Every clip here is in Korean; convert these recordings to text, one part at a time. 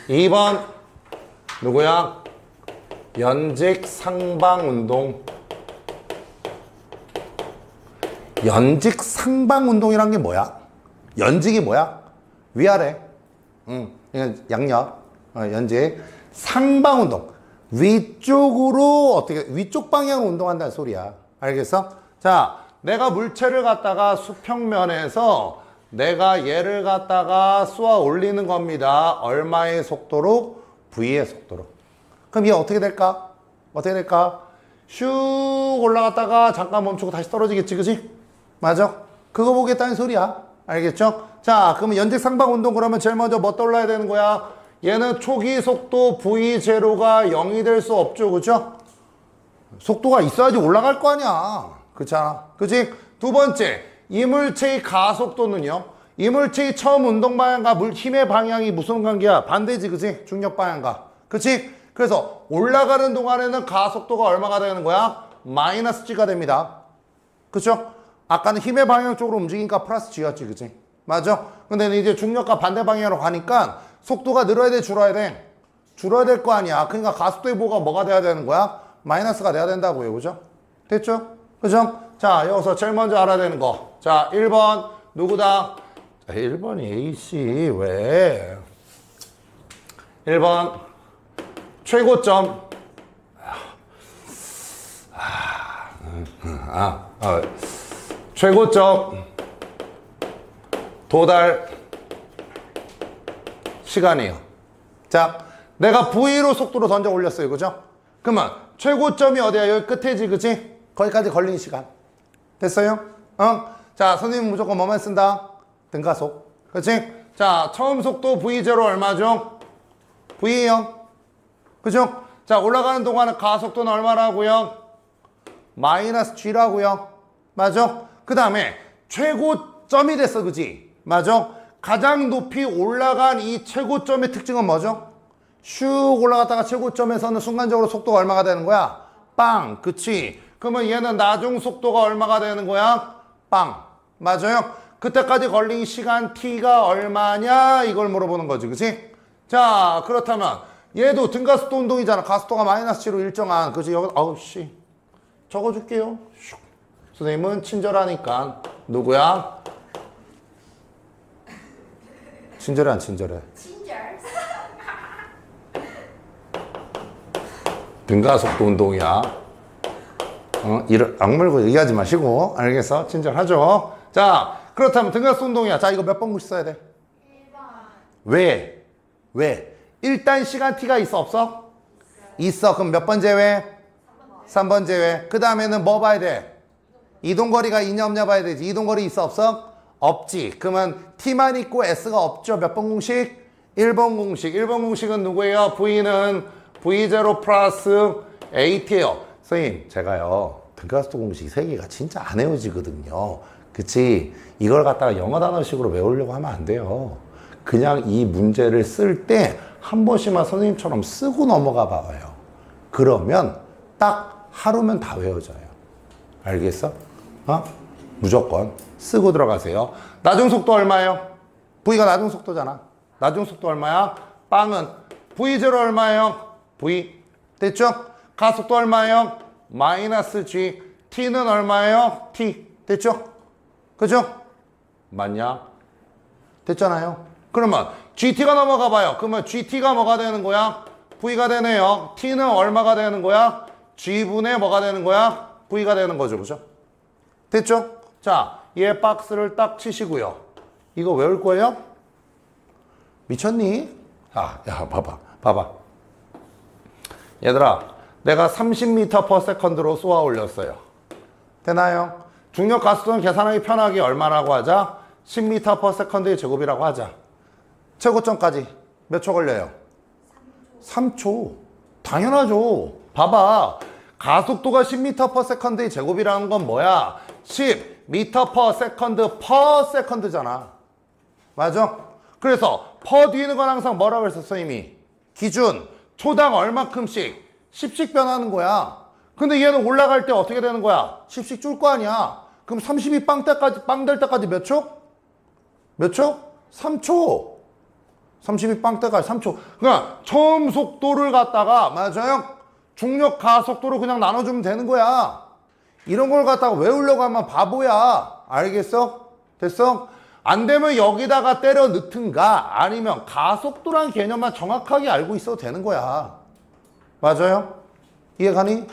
2번 누구야? 연직 상방 운동. 연직 상방 운동이란 게 뭐야? 연직이 뭐야? 위아래. 이건 양옆. 연직. 상방 운동. 위쪽으로 어떻게 위쪽 방향으로 운동한다는 소리야. 알겠어? 자, 내가 물체를 갖다가 수평면에서 내가 얘를 갖다가 쏘아 올리는 겁니다. 얼마의 속도로? V의 속도로. 그럼 얘 어떻게 될까? 어떻게 될까? 슉 올라갔다가 잠깐 멈추고 다시 떨어지겠지, 그지? 맞아? 그거 보겠다는 소리야. 알겠죠? 자, 그러면 연직 상방 운동 그러면 제일 먼저 뭐 떠올라야 되는 거야? 얘는 초기 속도 V0가 0이 될 수 없죠, 그죠? 속도가 있어야지 올라갈 거 아니야. 그렇잖아. 그치? 두 번째, 이물체의 가속도는요. 이물체의 처음 운동 방향과 힘의 방향이 무슨 관계야? 반대지, 그치? 중력 방향과. 그치? 그래서 올라가는 동안에는 가속도가 얼마가 되는 거야? 마이너스 G가 됩니다. 그쵸? 아까는 힘의 방향 쪽으로 움직이니까 플러스 G였지, 그치? 맞아? 근데 이제 중력과 반대 방향으로 가니까 속도가 늘어야 돼, 줄어야 돼? 줄어야 될 거 아니야. 그러니까 가속도의 뭐가 돼야 되는 거야? 마이너스가 돼야 된다고요, 그죠? 됐죠? 그죠? 자, 여기서 제일 먼저 알아야 되는 거. 자, 1번 누구다? 자, 1번이 A씨 왜? 1번 최고점. 최고점 도달 시간이에요. 자, 내가 V로 속도로 던져 올렸어요, 그죠? 그러면 최고점이 어디야? 여기 끝에지, 그치? 거기까지 걸린 시간. 됐어요? 자, 선생님 무조건 뭐만 쓴다? 등가속. 그치? 자, 처음 속도 V0 얼마죠? V0. 그죠? 자, 올라가는 동안은 가속도는 얼마라고요? 마이너스 G라고요. 맞아? 그 다음에 최고점이 됐어, 그치? 맞아? 가장 높이 올라간 이 최고점의 특징은 뭐죠? 슉 올라갔다가 최고점에서는 순간적으로 속도가 얼마가 되는 거야? 빵. 그치? 그러면 얘는 나중 속도가 얼마가 되는 거야? 빵. 맞아요? 그때까지 걸린 시간 T가 얼마냐? 이걸 물어보는 거지. 그치? 자, 그렇다면 얘도 등가속도 운동이잖아. 가속도가 마이너스 G로 일정한. 그치? 여기, 아우, 씨. 적어줄게요. 슉. 선생님은 친절하니까. 누구야? 친절해, 안 친절해? 친절. 등가속도 운동이야. 이를 악물고 얘기하지 마시고. 알겠어? 친절하죠? 자, 그렇다면 등가속도 운동이야. 자, 이거 몇 번 써야 돼? 1번. 왜? 왜? 일단 시간 T가 있어, 없어? 있어. 그럼 몇 번 제외? 3번 제외. 그 다음에는 뭐 봐야 돼? 이동거리가 있냐 없냐 봐야 되지. 이동거리 있어, 없어? 없지. 그러면 T만 있고 S가 없죠. 몇 번 공식? 1번 공식. 1번 공식은 누구예요? V는 V0 플러스 AT예요. 선생님, 제가요, 등가속도 공식 3개가 진짜 안 외워지거든요. 그치? 이걸 갖다가 영어 단어식으로 외우려고 하면 안 돼요. 그냥 이 문제를 쓸 때 한 번씩만 선생님처럼 쓰고 넘어가 봐요. 그러면 딱 하루면 다 외워져요. 알겠어? 무조건 쓰고 들어가세요. 나중 속도 얼마예요? V가 나중 속도잖아. 나중 속도 얼마야? 빵은 V0 얼마예요? V. 됐죠? 가속도 얼마예요? 마이너스 G. T는 얼마예요? T. 됐죠? 그죠? 맞냐? 됐잖아요. 그러면 GT가 넘어가 봐요. 그러면 GT가 뭐가 되는 거야? V가 되네요. T는 얼마가 되는 거야? G분의 뭐가 되는 거야? V가 되는 거죠. 그죠? 됐죠? 자, 얘 박스를 딱 치시고요. 이거 외울 거예요? 미쳤니? 야, 봐봐. 얘들아, 내가 30m/s로 쏘아 올렸어요. 되나요? 중력 가속도는 계산하기 편하게 얼마라고 하자? 10m/s의 제곱이라고 하자. 최고점까지 몇 초 걸려요? 3초. 당연하죠. 봐봐. 가속도가 10m/s의 제곱이라는 건 뭐야? 10m/s/잖아. 맞아? 그래서 per 뒤에는 건 항상 뭐라고 그랬어, 선생님이? 기준. 초당 얼마큼씩? 10씩 변하는 거야. 근데 얘는 올라갈 때 어떻게 되는 거야? 10씩 줄 거 아니야. 그럼 30이 빵 될 때까지 몇 초? 몇 초? 3초. 32 빵때까지 3초. 그러니까 처음 속도를 갖다가 맞아요? 중력 가속도로 그냥 나눠주면 되는 거야. 이런 걸 갖다가 외우려고 하면 바보야. 알겠어? 됐어? 안 되면 여기다가 때려 넣든가 아니면 가속도란 개념만 정확하게 알고 있어도 되는 거야. 맞아요? 이해가니?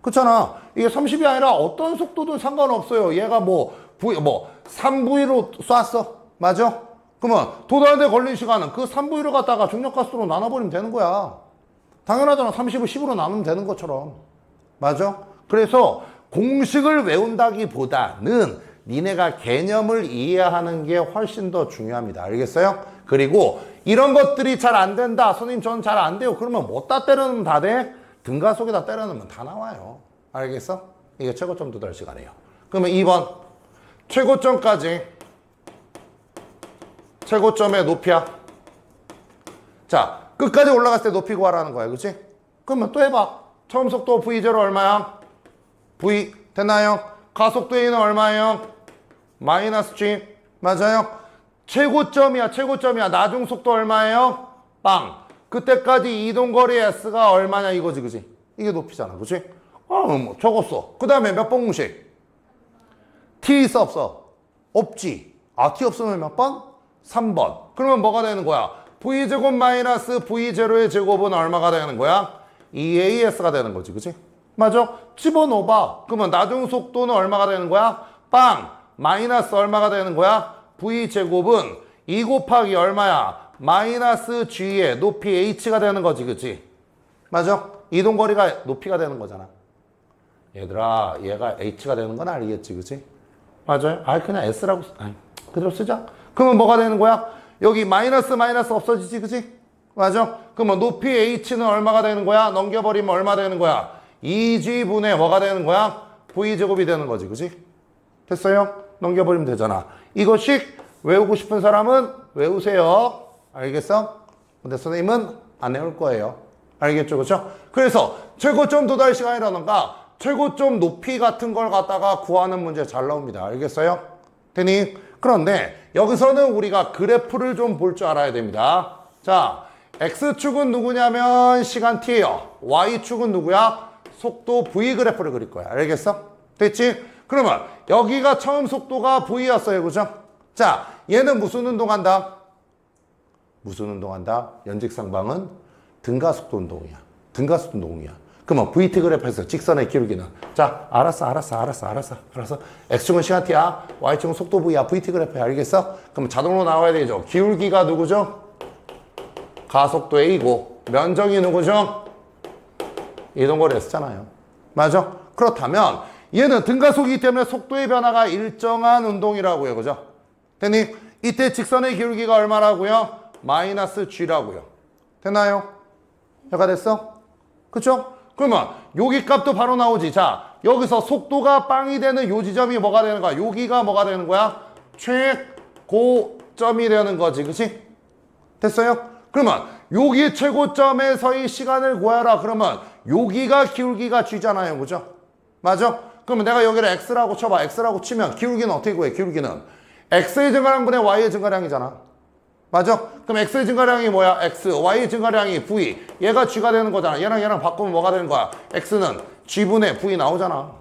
그렇잖아. 이게 30이 아니라 어떤 속도든 상관없어요. 얘가 뭐 3V로 쐈어. 맞아? 그러면 도달대 걸린 시간은 그 3V를 갖다가 중력가속도로 나눠버리면 되는 거야. 당연하잖아. 30을 10으로 나누면 되는 것처럼. 맞아? 그래서 공식을 외운다기보다는 니네가 개념을 이해하는 게 훨씬 더 중요합니다. 알겠어요? 그리고 이런 것들이 잘 안 된다. 선생님 저는 잘 안 돼요. 그러면 뭐다 때려넣으면 다 돼? 등가속에다 때려넣으면 다 나와요. 알겠어? 이게 최고점 도달 시간이에요. 그러면 2번 최고점까지 최고점의 높이야. 자, 끝까지 올라갔을 때 높이 구하라는 거야. 그치? 그러면 또 해봐. 처음 속도 V0 얼마야? V 됐나요? 가속도 A는 얼마예요? 마이너스 G 맞아요? 최고점이야. 최고점이야. 나중 속도 얼마예요? 빵. 그때까지 이동거리 S가 얼마냐 이거지. 그치? 이게 높이잖아. 그치? 뭐 적었어. 그 다음에 몇 번 공식? T 있어 없어? 없지. 아 T 없으면 몇 번? 3번. 그러면 뭐가 되는 거야? V제곱 마이너스 V0의 제곱은 얼마가 되는 거야? 2AS가 되는 거지. 그치? 맞아? 집어넣어봐. 그러면 나중 속도는 얼마가 되는 거야? 빵! 마이너스 얼마가 되는 거야? V제곱은 2 곱하기 얼마야? 마이너스 G의 높이 H가 되는 거지. 그치? 맞아? 이동거리가 높이가 되는 거잖아. 얘들아, 얘가 H가 되는 건 알겠지. 그치? 맞아요? 그냥 S라고, 그대로 쓰자. 그러면 뭐가 되는 거야? 여기 마이너스 없어지지. 그치? 맞아? 그러면 높이 H는 얼마가 되는 거야? 넘겨버리면 얼마 되는 거야? 2G분의 뭐가 되는 거야? V제곱이 되는 거지. 그치? 됐어요? 넘겨버리면 되잖아. 이것씩 외우고 싶은 사람은 외우세요. 알겠어? 근데 선생님은 안 외울 거예요. 알겠죠? 그렇죠? 그래서 최고점 도달 시간이라던가 최고점 높이 같은 걸 갖다가 구하는 문제 잘 나옵니다. 알겠어요? 되니? 그런데 여기서는 우리가 그래프를 좀 볼 줄 알아야 됩니다. 자, X축은 누구냐면 시간 T예요. Y축은 누구야? 속도 V 그래프를 그릴 거야. 알겠어? 됐지? 그러면 여기가 처음 속도가 V였어요. 그죠? 자, 얘는 무슨 운동한다? 무슨 운동한다? 연직상방은 등가속도 운동이야. 등가속도 운동이야. 그러면 VT 그래프에서 직선의 기울기는 자, 알았어. X축은 시간 T야. Y축은 속도 V야. VT 그래프야. 알겠어? 그럼 자동으로 나와야 되죠. 기울기가 누구죠? 가속도 A고 면적이 누구죠? 이동거리 S잖아요. 맞아? 그렇다면 얘는 등가속이기 때문에 속도의 변화가 일정한 운동이라고요. 그죠? 됐니? 이때 직선의 기울기가 얼마라고요? 마이너스 G라고요. 됐나요? 해가 됐어? 그쵸? 그러면 여기 값도 바로 나오지. 자, 여기서 속도가 빵이 되는 요 지점이 뭐가 되는 거야? 여기가 뭐가 되는 거야? 최고점이 되는 거지. 그치? 됐어요? 그러면 여기 최고점에서의 시간을 구하라. 그러면 여기가 기울기가 G잖아요. 그죠? 맞아? 그러면 내가 여기를 X라고 쳐봐. X라고 치면 기울기는 어떻게 구해? 기울기는 X의 증가량분의 Y의 증가량이잖아. 맞아? 그럼 X의 증가량이 뭐야? X, Y의 증가량이 V. 얘가 G가 되는 거잖아. 얘랑 바꾸면 뭐가 되는 거야? X는 G분의 V 나오잖아.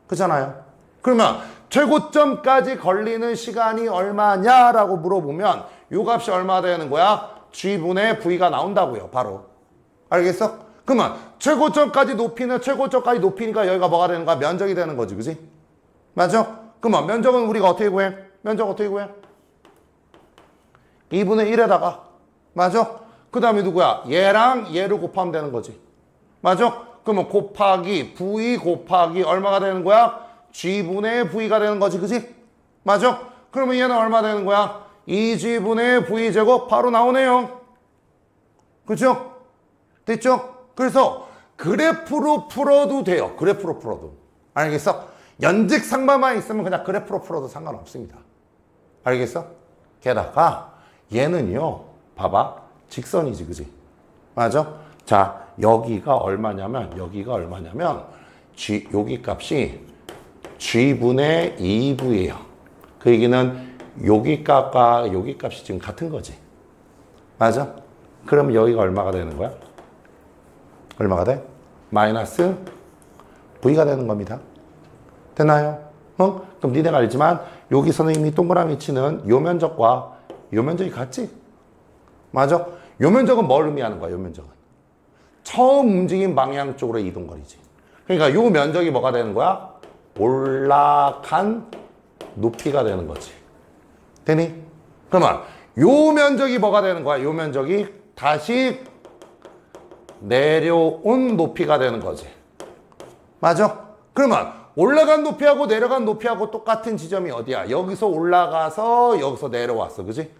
그렇잖아요? 그러면 최고점까지 걸리는 시간이 얼마냐라고 물어보면 요 값이 얼마 되는 거야? G분의 V가 나온다고요. 바로. 알겠어? 그러면 최고점까지 높이는 최고점까지 높이니까 여기가 뭐가 되는 거야? 면적이 되는 거지. 그지? 맞아? 그러면 면적은 우리가 어떻게 구해? 면적 어떻게 구해? 2분의 1에다가 맞아? 그 다음에 누구야? 얘랑 얘를 곱하면 되는 거지. 맞아? 그러면 곱하기 V 곱하기 얼마가 되는 거야? G분의 V가 되는 거지. 그지? 맞아? 그러면 얘는 얼마 되는 거야? 2G분의 V제곱 바로 나오네요. 그죠? 됐죠? 그래서 그래프로 풀어도 돼요. 그래프로 풀어도. 알겠어? 연직 상반만 있으면 그냥 그래프로 풀어도 상관없습니다. 알겠어? 게다가 얘는요. 봐봐. 직선이지. 그지? 맞아? 자, 여기가 얼마냐면 여기 값이 G분의 2V예요. 그 얘기는 여기 값과 여기 값이 지금 같은 거지. 맞아? 그럼 여기가 얼마가 되는 거야? 얼마가 돼? 마이너스 V가 되는 겁니다. 됐나요? 그럼 니네가 알지만 여기서는 이미 동그라미 치는 요 면적과 요 면적이 같지? 맞아? 요 면적은 뭘 의미하는 거야? 요 면적은 처음 움직인 방향 쪽으로 이동거리지. 그러니까 요 면적이 뭐가 되는 거야? 올라간 높이가 되는 거지. 되니? 그러면 요 면적이 뭐가 되는 거야? 요 면적이 다시 내려온 높이가 되는 거지. 맞아? 그러면 올라간 높이하고 내려간 높이하고 똑같은 지점이 어디야? 여기서 올라가서 여기서 내려왔어. 그지?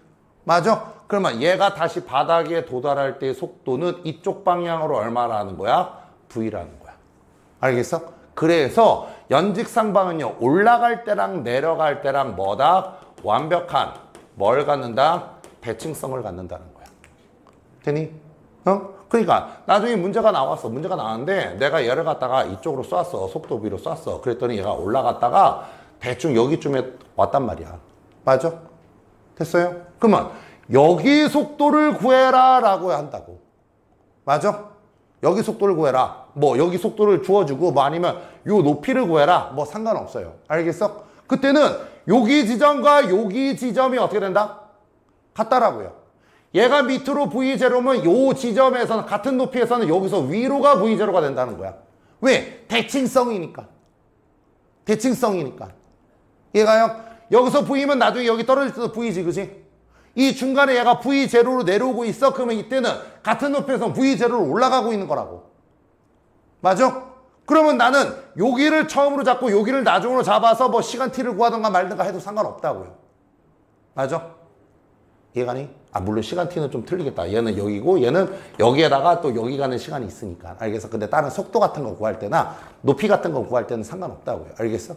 맞아? 그러면 얘가 다시 바닥에 도달할 때의 속도는 이쪽 방향으로 얼마라는 거야? V라는 거야. 알겠어? 그래서 연직상방은요, 올라갈 때랑 내려갈 때랑 뭐다? 완벽한 뭘 갖는다? 대칭성을 갖는다는 거야. 되니? 그러니까 나중에 문제가 나왔어. 문제가 나왔는데 내가 얘를 갖다가 이쪽으로 쐈어. 속도 V로 쐈어. 그랬더니 얘가 올라갔다가 대충 여기쯤에 왔단 말이야. 맞아? 됐어요? 그러면 여기 속도를 구해라 라고 한다고. 맞아? 여기 속도를 구해라. 뭐 여기 속도를 주어주고 뭐 아니면 요 높이를 구해라. 뭐 상관없어요. 알겠어? 그때는 여기 지점과 여기 지점이 어떻게 된다? 같다라고요. 얘가 밑으로 V0면 요 지점에서는 같은 높이에서는 여기서 위로가 V0가 된다는 거야. 왜? 대칭성이니까. 대칭성이니까. 얘가요. 여기서 V면 나중에 여기 떨어질 때도 V지, 그지? 이 중간에 얘가 V0로 내려오고 있어. 그러면 이때는 같은 높이에서 V0로 올라가고 있는 거라고. 맞아? 그러면 나는 여기를 처음으로 잡고 여기를 나중으로 잡아서 뭐 시간 t를 구하던가 말든가 해도 상관없다고요. 맞아? 이해가니? 물론 시간 t는 좀 틀리겠다. 얘는 여기고 얘는 여기에다가 또 여기 가는 시간이 있으니까. 알겠어? 근데 다른 속도 같은 거 구할 때나 높이 같은 거 구할 때는 상관없다고요. 알겠어?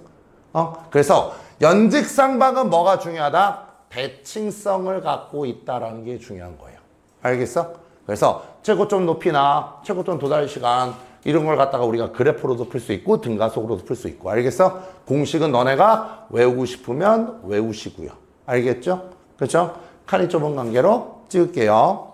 그래서 연직상방은 뭐가 중요하다? 대칭성을 갖고 있다라는 게 중요한 거예요. 알겠어? 그래서 최고점 높이나 최고점 도달 시간 이런 걸 갖다가 우리가 그래프로도 풀 수 있고 등가속으로도 풀 수 있고. 알겠어? 공식은 너네가 외우고 싶으면 외우시고요. 알겠죠? 그렇죠? 칸이 좁은 관계로 찍을게요.